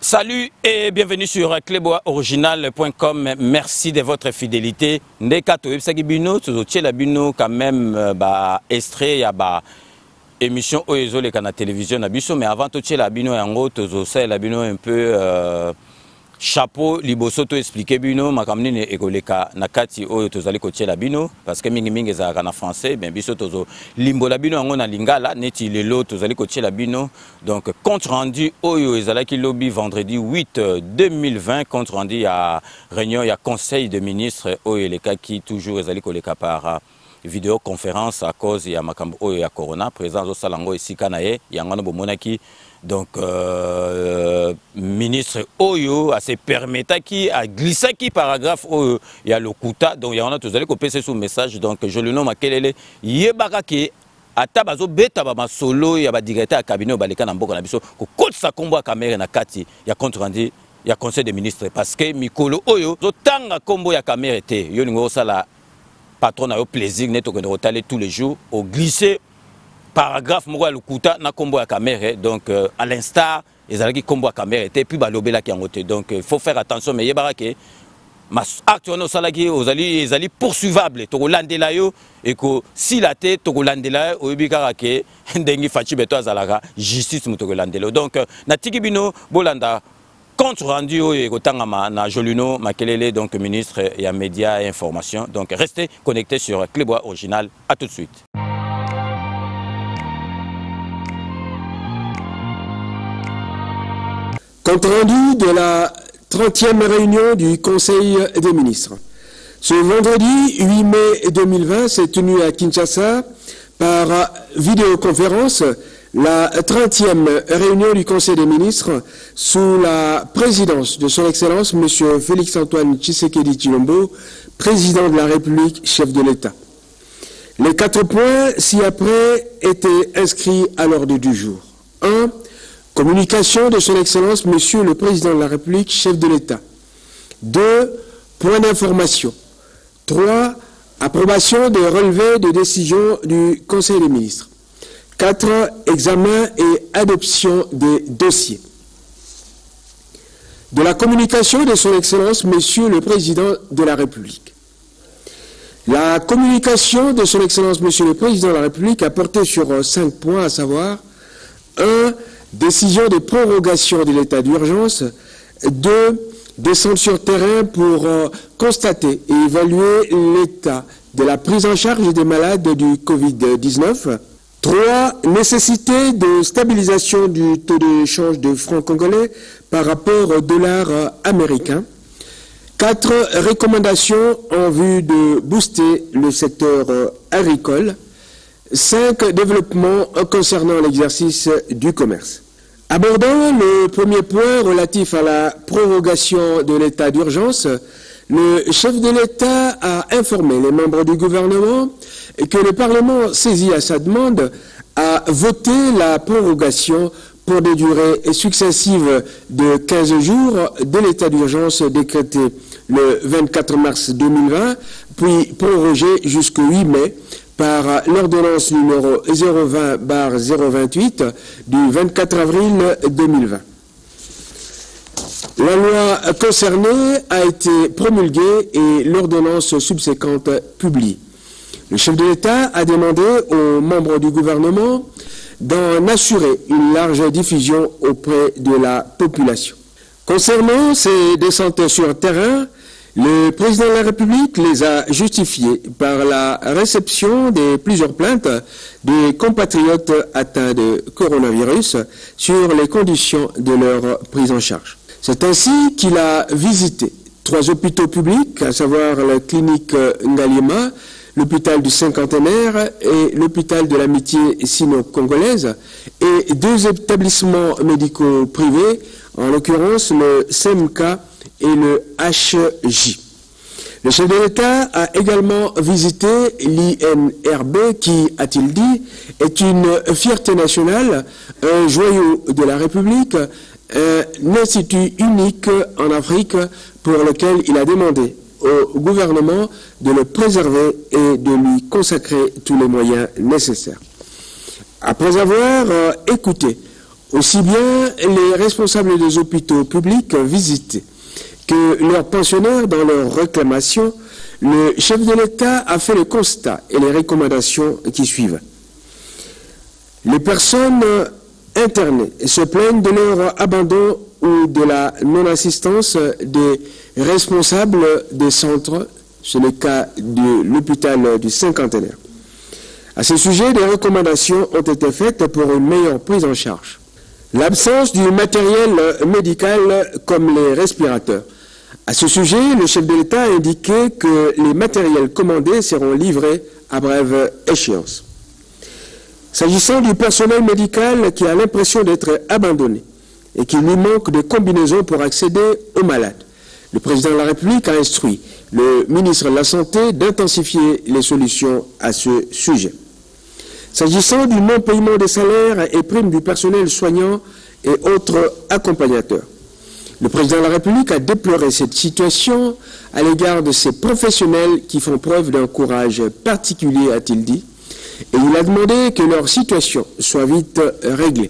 Salut et bienvenue sur cleboisoriginal.com. Merci de votre fidélité. Ndekato Ebsagibino, Tozotchela Bino, quand même, extrait, ya émission Oezo les canaux télévision Nabiso, mais avant tout, la Bino Yango, Tozosela Bino un peu chapeau, liboso to expliquer Bino, makamni egoleka nakati Oyo Tozali Kochela Bino, parce que mingi za kana français, ben biso Tozo limbo la Bino Yango na lingala, neti lelo Tozali Kochela Bino. Donc, compte rendu Oyo Ezalaki Lobby vendredi 8 2020, compte rendu à réunion, il y a conseil de ministres Oyo Eleka qui toujours Ezali Koleka par vidéoconférence à cause il y a Makambo Oyo ya Corona, présence au Salango et Sikanae, il y a Ngano Bomonaki. Donc, ministre Oyo a se permettre qui a glissé qui paragraphe Oyo, il y a le Kuta, donc il y en a tous allés copier ce message, donc je le nomme à Kelele, Yebaraki. Ata bazo beta ba solo ya ba directeur à cabinet baleka na mboko na biso ko kotsa kombo ya caméra na kati ya compte rendu ya conseil des ministres parce que mikolo oyo zo tanga kombo ya caméra te yo ningo sala patron na yo plaisir neto ko rotaler tous les jours au glisser paragraphe moko ya lukuta na kombo ya caméra donc à l'instar ezalaki kombo ya caméra te puis ba lobela ki ngote donc il faut faire attention mais yebara ke mas actuellement salaki ozali ezali poursuivable to landela yo et que si la tête to landela oyebika ke ndengi fachi beto azalaka justice muto landela donc na tikibino bolanda compte rendu oyo ekotangama na Jolino Makelele donc ministre et médias et information donc restez connectés sur Clébois Original. À tout de suite. Compte rendu de la 30e réunion du Conseil des ministres. Ce vendredi 8 mai 2020 s'est tenu à Kinshasa par vidéoconférence la 30e réunion du Conseil des ministres sous la présidence de son Excellence M. Félix-Antoine Tshisekedi Tshilombo, président de la République, chef de l'État. Les 4 points ci-après étaient inscrits à l'ordre du jour. 1. Communication de son Excellence, Monsieur le Président de la République, chef de l'État. 2. Point d'information. 3. Approbation des relevés de décision du Conseil des ministres. 4. Examen et adoption des dossiers. De la communication de son Excellence, Monsieur le Président de la République. La communication de son Excellence, Monsieur le Président de la République a porté sur 5 points, à savoir 1. Décision de prorogation de l'état d'urgence. 2. Descente sur terrain pour constater et évaluer l'état de la prise en charge des malades du Covid-19. 3. Nécessité de stabilisation du taux d'échange de francs congolais par rapport au dollar américain. 4. Recommandations en vue de booster le secteur agricole. 5. Développement concernant l'exercice du commerce. Abordant le premier point relatif à la prorogation de l'état d'urgence, le chef de l'État a informé les membres du gouvernement que le Parlement, saisi à sa demande, a voté la prorogation pour des durées successives de 15 jours de l'état d'urgence décrété le 24 mars 2020, puis prorogé jusqu'au 8 mai, par l'ordonnance numéro 020/028 du 24 avril 2020. La loi concernée a été promulguée et l'ordonnance subséquente publiée. Le chef de l'État a demandé aux membres du gouvernement d'en assurer une large diffusion auprès de la population. Concernant ces descentes sur terrain, le président de la République les a justifiées par la réception de plusieurs plaintes des compatriotes atteints de coronavirus sur les conditions de leur prise en charge. C'est ainsi qu'il a visité 3 hôpitaux publics, à savoir la clinique Ngalima, l'hôpital du Cinquantenaire et l'hôpital de l'amitié sino-congolaise, et 2 établissements médicaux privés, en l'occurrence le CMK et le HJ. Le chef de l'État a également visité l'INRB qui, a-t-il dit, est une fierté nationale, un joyau de la République, un institut unique en Afrique pour lequel il a demandé au gouvernement de le préserver et de lui consacrer tous les moyens nécessaires. Après avoir écouté aussi bien les responsables des hôpitaux publics visités que leurs pensionnaires dans leurs réclamations, le chef de l'État a fait le constat et les recommandations qui suivent. Les personnes internées se plaignent de leur abandon ou de la non-assistance des responsables des centres, c'est le cas de l'hôpital du Cinquantenaire. À ce sujet, des recommandations ont été faites pour une meilleure prise en charge. L'absence du matériel médical comme les respirateurs. À ce sujet, le chef de l'État a indiqué que les matériels commandés seront livrés à brève échéance. S'agissant du personnel médical qui a l'impression d'être abandonné et qui lui manque de combinaisons pour accéder aux malades, le président de la République a instruit le ministre de la Santé d'intensifier les solutions à ce sujet. S'agissant du non-paiement des salaires et primes du personnel soignant et autres accompagnateurs, le président de la République a déploré cette situation à l'égard de ces professionnels qui font preuve d'un courage particulier, a-t-il dit, et il a demandé que leur situation soit vite réglée.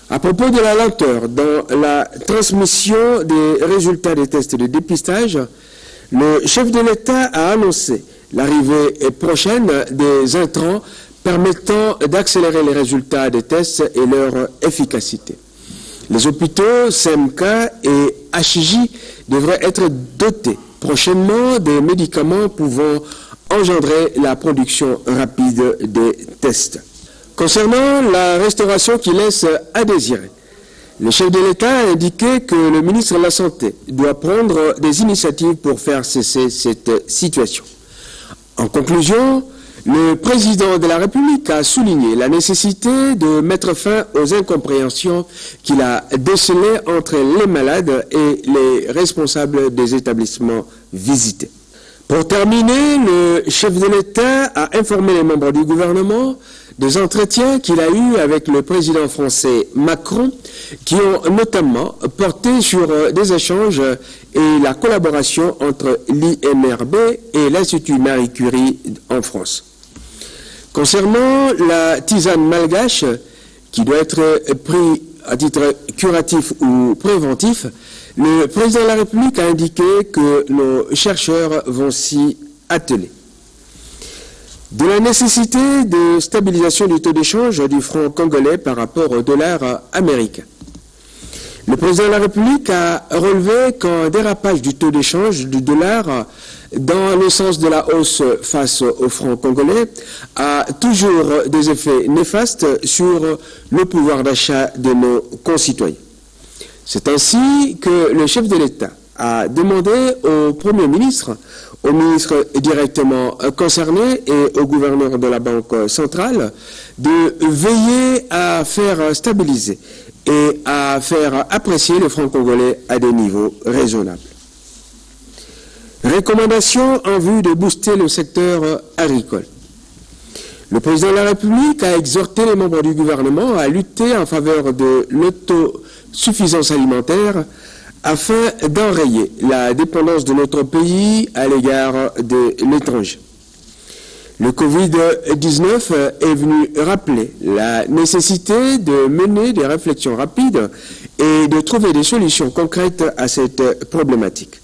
À propos de la lenteur dans la transmission des résultats des tests de dépistage, le chef de l'État a annoncé l'arrivée prochaine des intrants permettant d'accélérer les résultats des tests et leur efficacité. Les hôpitaux CMK et HJ devraient être dotés prochainement des médicaments pouvant engendrer la production rapide des tests. Concernant la restauration qui laisse à désirer, le chef de l'État a indiqué que le ministre de la Santé doit prendre des initiatives pour faire cesser cette situation. En conclusion, le président de la République a souligné la nécessité de mettre fin aux incompréhensions qu'il a décelées entre les malades et les responsables des établissements visités. Pour terminer, le chef de l'État a informé les membres du gouvernement des entretiens qu'il a eus avec le président français Macron, qui ont notamment porté sur des échanges et la collaboration entre l'INRB et l'Institut Marie Curie en France. Concernant la tisane malgache, qui doit être prise à titre curatif ou préventif, le président de la République a indiqué que nos chercheurs vont s'y atteler. De la nécessité de stabilisation du taux d'échange du franc congolais par rapport au dollar américain. Le président de la République a relevé qu'un dérapage du taux d'échange du dollar dans le sens de la hausse face au franc congolais a toujours des effets néfastes sur le pouvoir d'achat de nos concitoyens. C'est ainsi que le chef de l'État a demandé au Premier ministre, aux ministres directement concernés et au gouverneur de la Banque centrale de veiller à faire stabiliser et à faire apprécier le franc congolais à des niveaux raisonnables. Recommandations en vue de booster le secteur agricole. Le président de la République a exhorté les membres du gouvernement à lutter en faveur de l'autosuffisance alimentaire afin d'enrayer la dépendance de notre pays à l'égard de l'étranger. Le Covid-19 est venu rappeler la nécessité de mener des réflexions rapides et de trouver des solutions concrètes à cette problématique.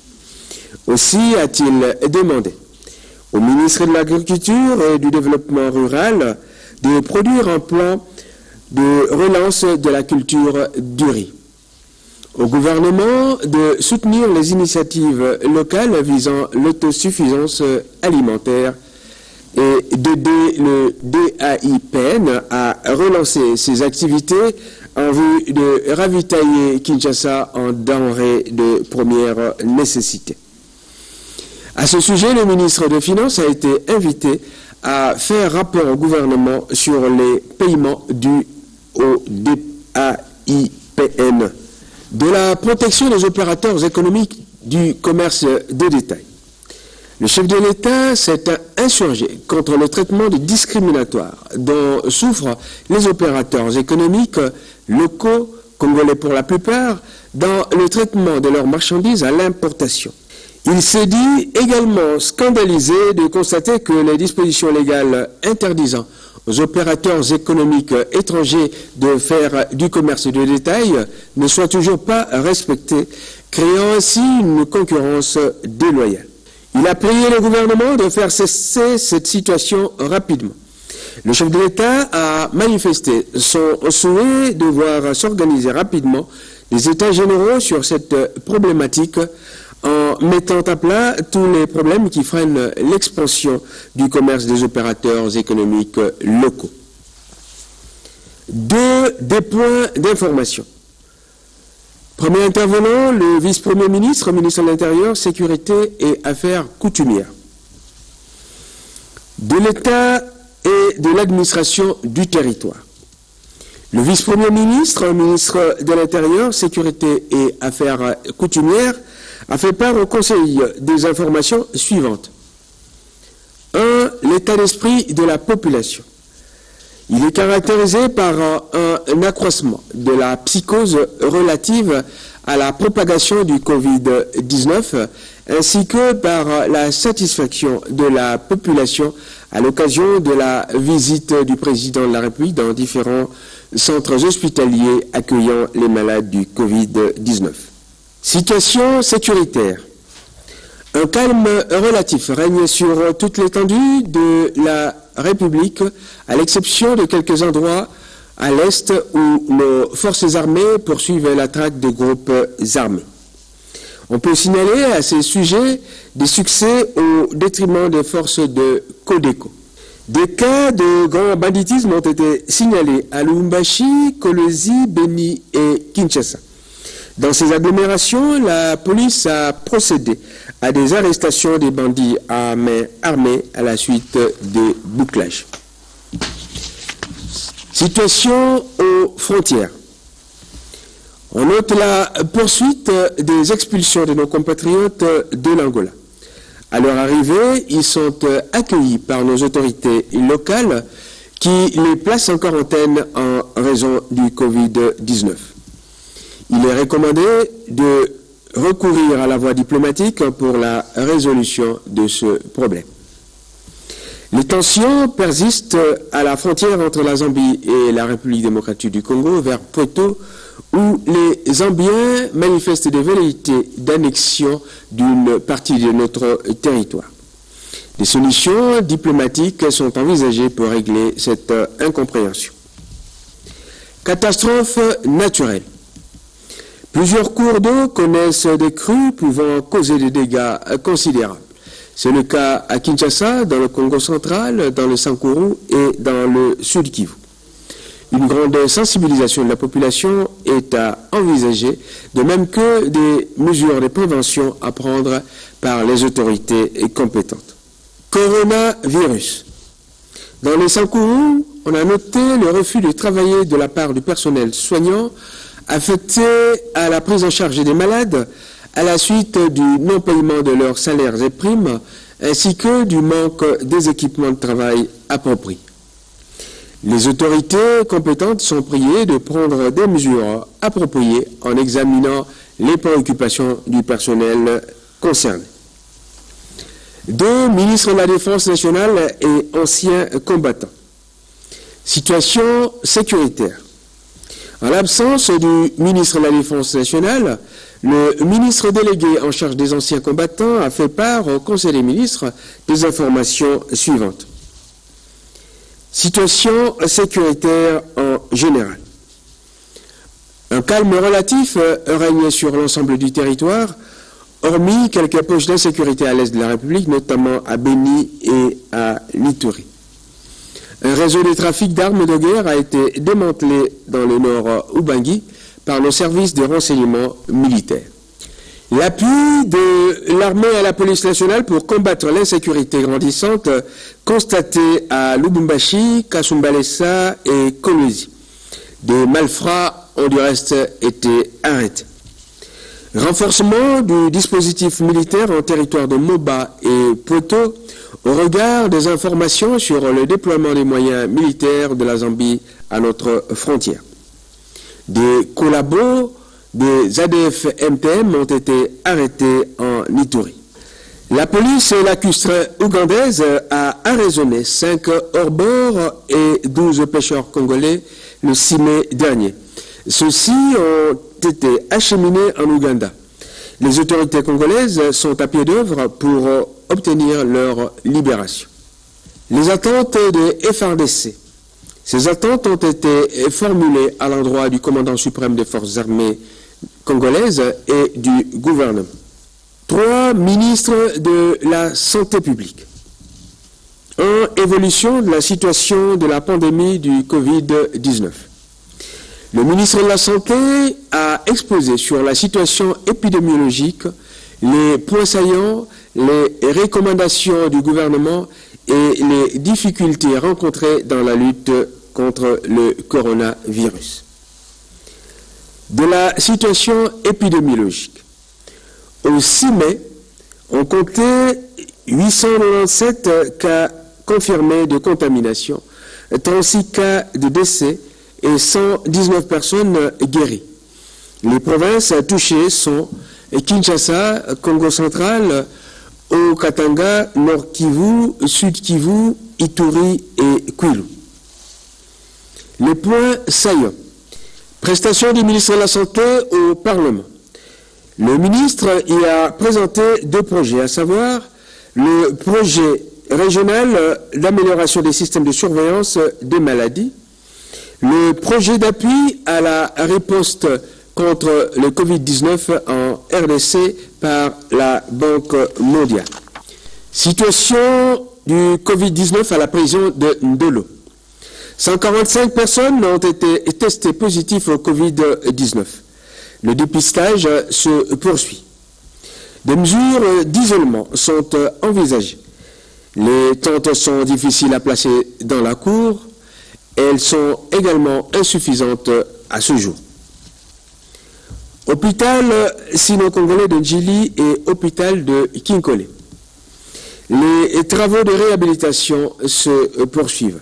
Aussi a-t-il demandé au ministre de l'Agriculture et du Développement rural de produire un plan de relance de la culture du riz. Au gouvernement de soutenir les initiatives locales visant l'autosuffisance alimentaire et d'aider le DAIPN à relancer ses activités en vue de ravitailler Kinshasa en denrées de première nécessité. À ce sujet, le ministre des Finances a été invité à faire rapport au gouvernement sur les paiements dus au DAIPN. De la protection des opérateurs économiques du commerce de détail. Le chef de l'État s'est insurgé contre le traitement discriminatoire dont souffrent les opérateurs économiques locaux congolais pour la plupart, dans le traitement de leurs marchandises à l'importation. Il s'est dit également scandalisé de constater que les dispositions légales interdisant aux opérateurs économiques étrangers de faire du commerce de détail ne soient toujours pas respectées, créant ainsi une concurrence déloyale. Il a prié le gouvernement de faire cesser cette situation rapidement. Le chef de l'État a manifesté son souhait de voir s'organiser rapidement des États généraux sur cette problématique en mettant à plat tous les problèmes qui freinent l'expansion du commerce des opérateurs économiques locaux. Des points d'information. Premier intervenant, le vice-premier ministre, ministre de l'Intérieur, Sécurité et Affaires coutumières. De l'État et de l'administration du territoire. Le vice-premier ministre, ministre de l'Intérieur, Sécurité et Affaires coutumières, a fait part au Conseil des informations suivantes. 1. L'état d'esprit de la population. Il est caractérisé par un accroissement de la psychose relative à la propagation du Covid-19, ainsi que par la satisfaction de la population à l'occasion de la visite du président de la République dans différents centres hospitaliers accueillant les malades du Covid-19. Situation sécuritaire. Un calme relatif règne sur toute l'étendue de la République, à l'exception de quelques endroits à l'est où nos forces armées poursuivent la traque de groupes armés. On peut signaler à ces sujets des succès au détriment des forces de Codeco. Des cas de grand banditisme ont été signalés à Lubumbashi, Kolwezi, Beni et Kinshasa. Dans ces agglomérations, la police a procédé à des arrestations des bandits à main armée à la suite des bouclages. Situation aux frontières. On note la poursuite des expulsions de nos compatriotes de l'Angola. À leur arrivée, ils sont accueillis par nos autorités locales qui les placent en quarantaine en raison du Covid-19. Il est recommandé de recourir à la voie diplomatique pour la résolution de ce problème. Les tensions persistent à la frontière entre la Zambie et la République démocratique du Congo vers Poto, où les Zambiens manifestent des velléités d'annexion d'une partie de notre territoire. Des solutions diplomatiques sont envisagées pour régler cette incompréhension. Catastrophe naturelle. Plusieurs cours d'eau connaissent des crues pouvant causer des dégâts considérables. C'est le cas à Kinshasa, dans le Congo central, dans le Sankuru et dans le Sud Kivu. Une grande sensibilisation de la population est à envisager, de même que des mesures de prévention à prendre par les autorités compétentes. Coronavirus. Dans les Sankuru, on a noté le refus de travailler de la part du personnel soignant affecté à la prise en charge des malades à la suite du non-paiement de leurs salaires et primes, ainsi que du manque des équipements de travail appropriés. Les autorités compétentes sont priées de prendre des mesures appropriées en examinant les préoccupations du personnel concerné. 2. Ministre de la Défense nationale et anciens combattants. Situation sécuritaire. En l'absence du ministre de la Défense nationale, le ministre délégué en charge des anciens combattants a fait part au Conseil des ministres des informations suivantes. Situation sécuritaire en général. Un calme relatif règne sur l'ensemble du territoire, hormis quelques poches d'insécurité à l'est de la République, notamment à Beni et à Lituri. Un réseau de trafic d'armes de guerre a été démantelé dans le nord Ubangi par nos services de renseignement militaires. L'appui de l'armée à la police nationale pour combattre l'insécurité grandissante constatée à Lubumbashi, Kasumbalesa et Kolwezi. Des malfrats ont du reste été arrêtés. Renforcement du dispositif militaire en territoire de Moba et Poto au regard des informations sur le déploiement des moyens militaires de la Zambie à notre frontière. Des collabos des ADF-MTM ont été arrêtés en Ituri. La police lacustre ougandaise a arraisonné 5 hors-bord et 12 pêcheurs congolais le 6 mai dernier. Ceux-ci ont été acheminés en Ouganda. Les autorités congolaises sont à pied d'œuvre pour obtenir leur libération. Les attentes des FARDC. Ces attentes ont été formulées à l'endroit du commandant suprême des forces armées congolaises et du gouvernement. 3 ministres de la Santé publique. 1. Évolution de la situation de la pandémie du Covid-19. Le ministre de la Santé a exposé sur la situation épidémiologique, les points saillants, les recommandations du gouvernement et les difficultés rencontrées dans la lutte contre le coronavirus. De la situation épidémiologique. Au 6 mai, on comptait 897 cas confirmés de contamination, 36 cas de décès et 119 personnes guéries. Les provinces touchées sont Kinshasa, Congo central, Haut-Katanga, Nord Kivu, Sud Kivu, Ituri et Kwilu. Les points saillants. Prestation du ministre de la Santé au Parlement. Le ministre y a présenté 2 projets, à savoir le projet régional d'amélioration des systèmes de surveillance des maladies, le projet d'appui à la riposte contre le Covid-19 en RDC par la Banque mondiale. Situation du Covid-19 à la prison de Ndolo. 145 personnes ont été testées positives au Covid-19. Le dépistage se poursuit. Des mesures d'isolement sont envisagées. Les tentes sont difficiles à placer dans la cour. Elles sont également insuffisantes à ce jour. Hôpital sino-congolais de Djili et hôpital de Kinkole. Les travaux de réhabilitation se poursuivent.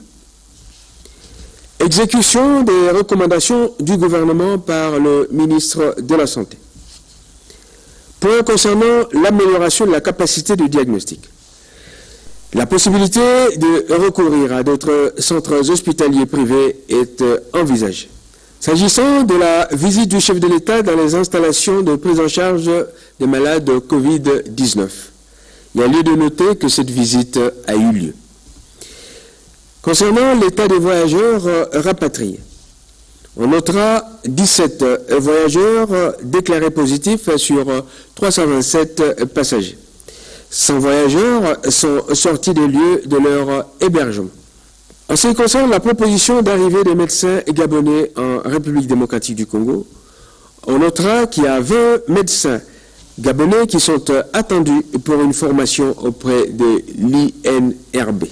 Exécution des recommandations du gouvernement par le ministre de la Santé. Point concernant l'amélioration de la capacité de diagnostic. La possibilité de recourir à d'autres centres hospitaliers privés est envisagée. S'agissant de la visite du chef de l'État dans les installations de prise en charge des malades Covid-19, il y a lieu de noter que cette visite a eu lieu. Concernant l'état des voyageurs rapatriés, on notera 17 voyageurs déclarés positifs sur 327 passagers. 100 voyageurs sont sortis des lieux de leur hébergement. En ce qui concerne la proposition d'arrivée des médecins gabonais en République démocratique du Congo, on notera qu'il y a 20 médecins gabonais qui sont attendus pour une formation auprès de l'INRB.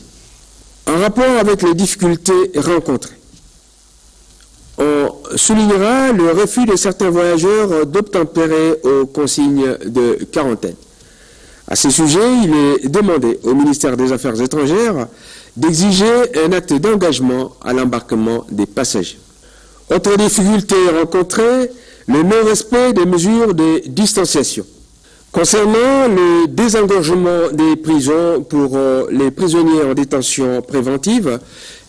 En rapport avec les difficultés rencontrées, on soulignera le refus de certains voyageurs d'obtempérer aux consignes de quarantaine. À ce sujet, il est demandé au ministère des Affaires étrangères d'exiger un acte d'engagement à l'embarquement des passagers. Autre difficulté rencontrée, le non-respect des mesures de distanciation. Concernant le désengorgement des prisons pour les prisonniers en détention préventive,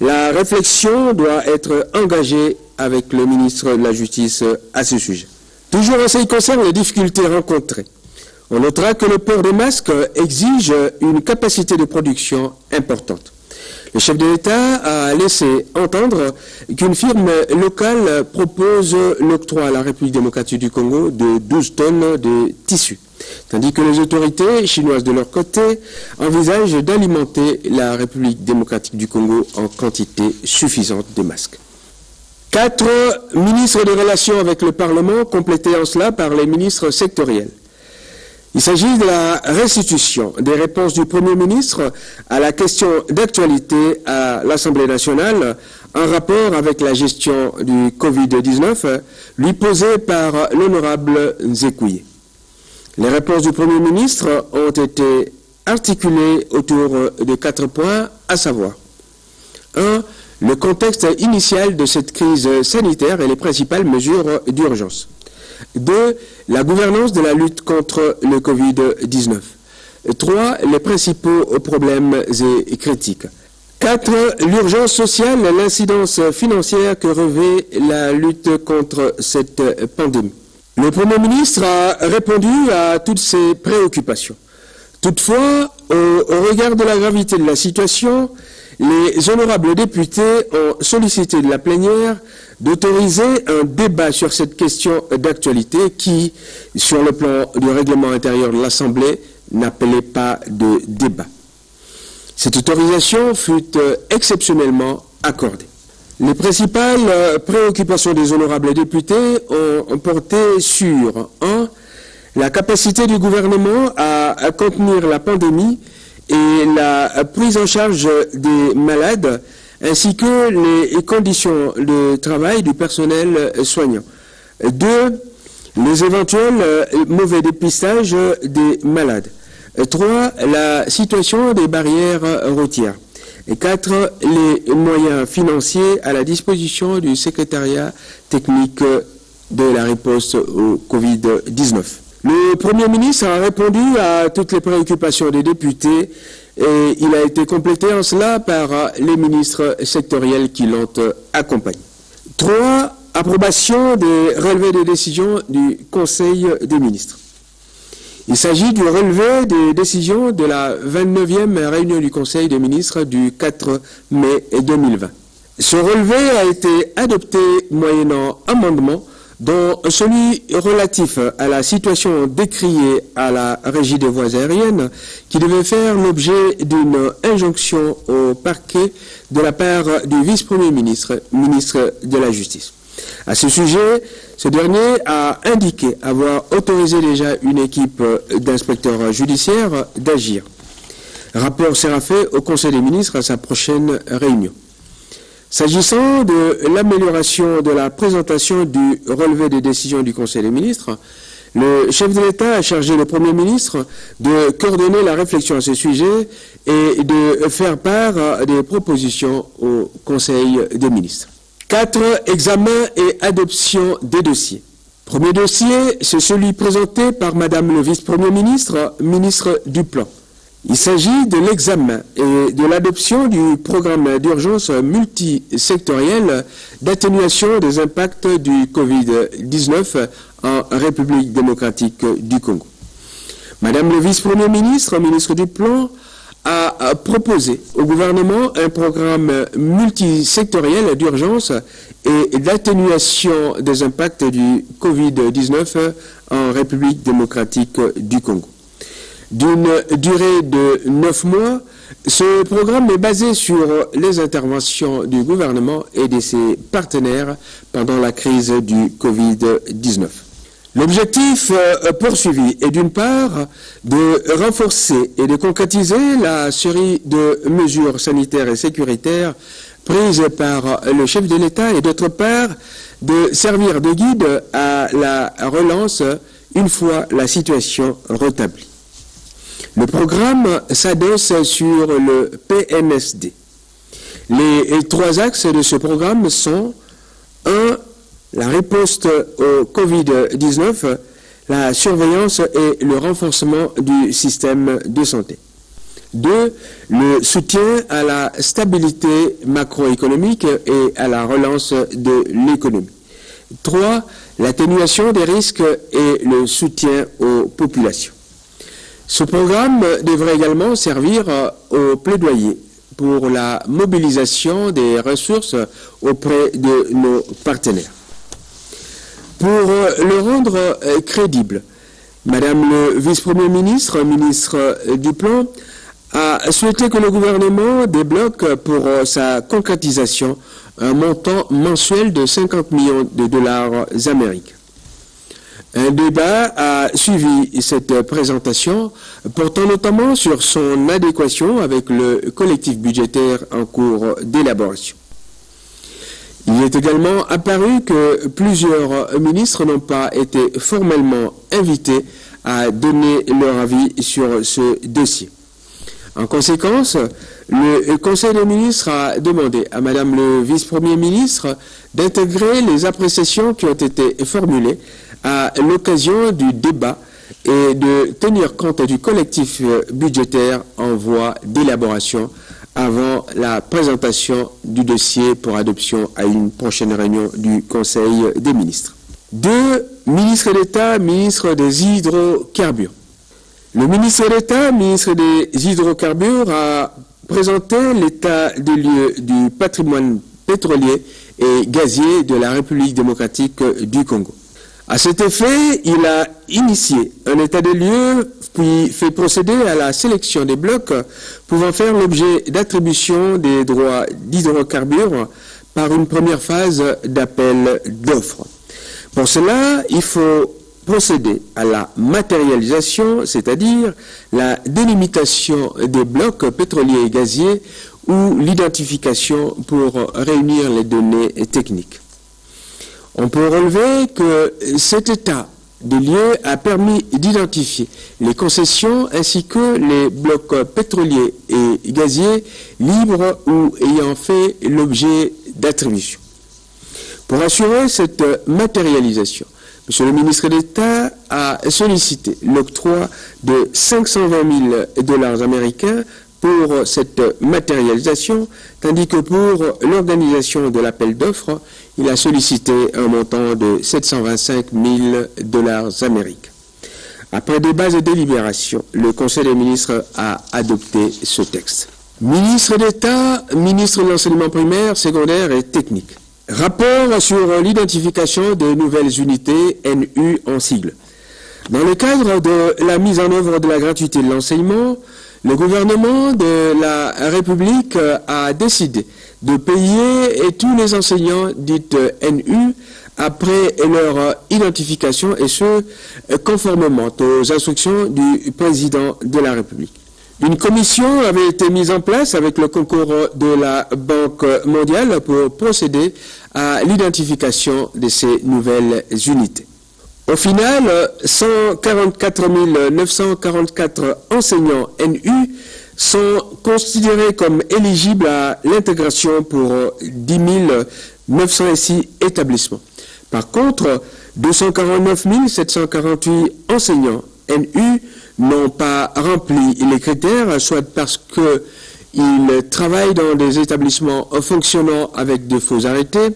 la réflexion doit être engagée avec le ministre de la Justice à ce sujet. Toujours en ce qui concerne les difficultés rencontrées, on notera que le port des masques exige une capacité de production importante. Le chef de l'État a laissé entendre qu'une firme locale propose l'octroi à la République démocratique du Congo de 12 tonnes de tissus, tandis que les autorités chinoises de leur côté envisagent d'alimenter la République démocratique du Congo en quantité suffisante de masques. 4 ministres des Relations avec le Parlement, complétés en cela par les ministres sectoriels. Il s'agit de la restitution des réponses du Premier ministre à la question d'actualité à l'Assemblée nationale en rapport avec la gestion du Covid-19, lui posée par l'honorable Nzekouye. Les réponses du Premier ministre ont été articulées autour de 4 points, à savoir 1. le contexte initial de cette crise sanitaire et les principales mesures d'urgence. 2. La gouvernance de la lutte contre le Covid-19. 3. Les principaux problèmes et critiques. 4. L'urgence sociale et l'incidence financière que revêt la lutte contre cette pandémie. Le Premier ministre a répondu à toutes ces préoccupations. Toutefois, au regard de la gravité de la situation, les honorables députés ont sollicité de la plénière d'autoriser un débat sur cette question d'actualité qui, sur le plan du règlement intérieur de l'Assemblée, n'appelait pas de débat. Cette autorisation fut exceptionnellement accordée. Les principales préoccupations des honorables députés ont porté sur 1. La capacité du gouvernement à contenir la pandémie et la prise en charge des malades, ainsi que les conditions de travail du personnel soignant. 2. Les éventuels mauvais dépistages des malades. 3. La situation des barrières routières. Et 4. Les moyens financiers à la disposition du secrétariat technique de la riposte au Covid-19. Le Premier ministre a répondu à toutes les préoccupations des députés et il a été complété en cela par les ministres sectoriels qui l'ont accompagné. 3. Approbation des relevés des décisions du Conseil des ministres. Il s'agit du relevé des décisions de la 29e réunion du Conseil des ministres du 4 mai 2020. Ce relevé a été adopté moyennant amendement, dont celui relatif à la situation décriée à la Régie des voies aériennes, qui devait faire l'objet d'une injonction au parquet de la part du vice-premier ministre, ministre de la Justice. À ce sujet, ce dernier a indiqué avoir autorisé déjà une équipe d'inspecteurs judiciaires d'agir. Rapport sera fait au Conseil des ministres à sa prochaine réunion. S'agissant de l'amélioration de la présentation du relevé des décisions du Conseil des ministres, le chef de l'État a chargé le Premier ministre de coordonner la réflexion à ce sujet et de faire part des propositions au Conseil des ministres. 4. Examen et adoption des dossiers. Premier dossier, c'est celui présenté par Madame le vice-premier ministre, ministre du Plan. Il s'agit de l'examen et de l'adoption du programme d'urgence multisectoriel d'atténuation des impacts du Covid-19 en République démocratique du Congo. Madame le vice-premier ministre, ministre du Plan, a proposé au gouvernement un programme multisectoriel d'urgence et d'atténuation des impacts du Covid-19 en République démocratique du Congo. D'une durée de 9 mois, ce programme est basé sur les interventions du gouvernement et de ses partenaires pendant la crise du Covid-19. L'objectif poursuivi est d'une part de renforcer et de concrétiser la série de mesures sanitaires et sécuritaires prises par le chef de l'État et d'autre part de servir de guide à la relance une fois la situation rétablie. Le programme s'adosse sur le PNSD. Les 3 axes de ce programme sont 1. La riposte au Covid-19, la surveillance et le renforcement du système de santé. 2. Le soutien à la stabilité macroéconomique et à la relance de l'économie. 3. L'atténuation des risques et le soutien aux populations. Ce programme devrait également servir au plaidoyer pour la mobilisation des ressources auprès de nos partenaires. Pour le rendre crédible, Madame le vice-premier ministre, ministre du Plan, a souhaité que le gouvernement débloque pour sa concrétisation un montant mensuel de 50 millions de dollars américains. Un débat a suivi cette présentation, portant notamment sur son adéquation avec le collectif budgétaire en cours d'élaboration. Il est également apparu que plusieurs ministres n'ont pas été formellement invités à donner leur avis sur ce dossier. En conséquence, Le Conseil des ministres a demandé à Madame le vice-premier ministre d'intégrer les appréciations qui ont été formulées à l'occasion du débat et de tenir compte du collectif budgétaire en voie d'élaboration avant la présentation du dossier pour adoption à une prochaine réunion du Conseil des ministres. 2. Ministre d'État, ministre des hydrocarbures. Le ministre d'État, ministre des hydrocarbures, a présenté l'état des lieux du patrimoine pétrolier et gazier de la République démocratique du Congo. À cet effet, il a initié un état des lieux qui fait procéder à la sélection des blocs pouvant faire l'objet d'attribution des droits d'hydrocarbures par une première phase d'appel d'offres. Pour cela, il faut procéder à la matérialisation, c'est-à-dire la délimitation des blocs pétroliers et gaziers ou l'identification pour réunir les données techniques. On peut relever que cet état des lieux a permis d'identifier les concessions ainsi que les blocs pétroliers et gaziers libres ou ayant fait l'objet d'attribution. Pour assurer cette matérialisation, Monsieur le ministre d'État a sollicité l'octroi de 520 000 $ américains pour cette matérialisation, tandis que pour l'organisation de l'appel d'offres, il a sollicité un montant de 725 000 $ américains. Après débat et délibération, le Conseil des ministres a adopté ce texte. Ministre d'État, ministre de l'enseignement primaire, secondaire et technique. Rapport sur l'identification de nouvelles unités, NU en sigle. Dans le cadre de la mise en œuvre de la gratuité de l'enseignement, le gouvernement de la République a décidé de payer tous les enseignants dites NU après leur identification et ce, conformément aux instructions du président de la République. Une commission avait été mise en place avec le concours de la Banque mondiale pour procéder à l'identification de ces nouvelles unités. Au final, 144 944 enseignants NU sont considérés comme éligibles à l'intégration pour 10 906 établissements. Par contre, 249 748 enseignants NU n'ont pas rempli les critères, soit parce qu'ils travaillent dans des établissements fonctionnant avec de faux arrêtés,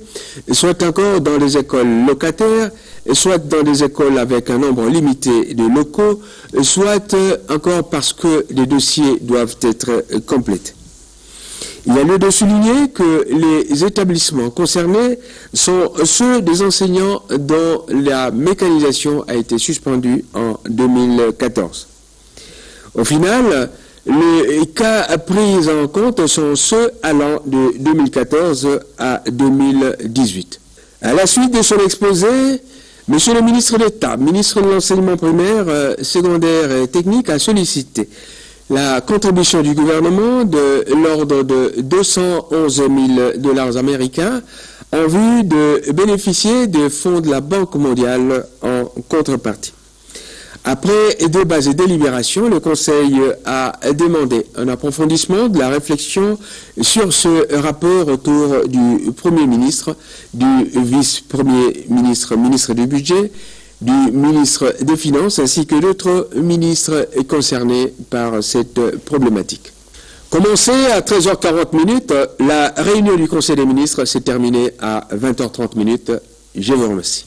soit encore dans des écoles locataires, soit dans des écoles avec un nombre limité de locaux, soit encore parce que les dossiers doivent être complétés. Il y a lieu de souligner que les établissements concernés sont ceux des enseignants dont la mécanisation a été suspendue en 2014. Au final, les cas pris en compte sont ceux allant de 2014 à 2018. À la suite de son exposé, Monsieur le ministre d'État, ministre de l'enseignement primaire, secondaire et technique, a sollicité la contribution du gouvernement de l'ordre de 211 000 $ américains en vue de bénéficier des fonds de la Banque mondiale en contrepartie. Après débat et délibération, le Conseil a demandé un approfondissement de la réflexion sur ce rapport autour du Premier ministre, du vice-premier ministre, ministre du Budget, du ministre des Finances, ainsi que d'autres ministres concernés par cette problématique. Commencée à 13h40, la réunion du Conseil des ministres s'est terminée à 20h30. Je vous remercie.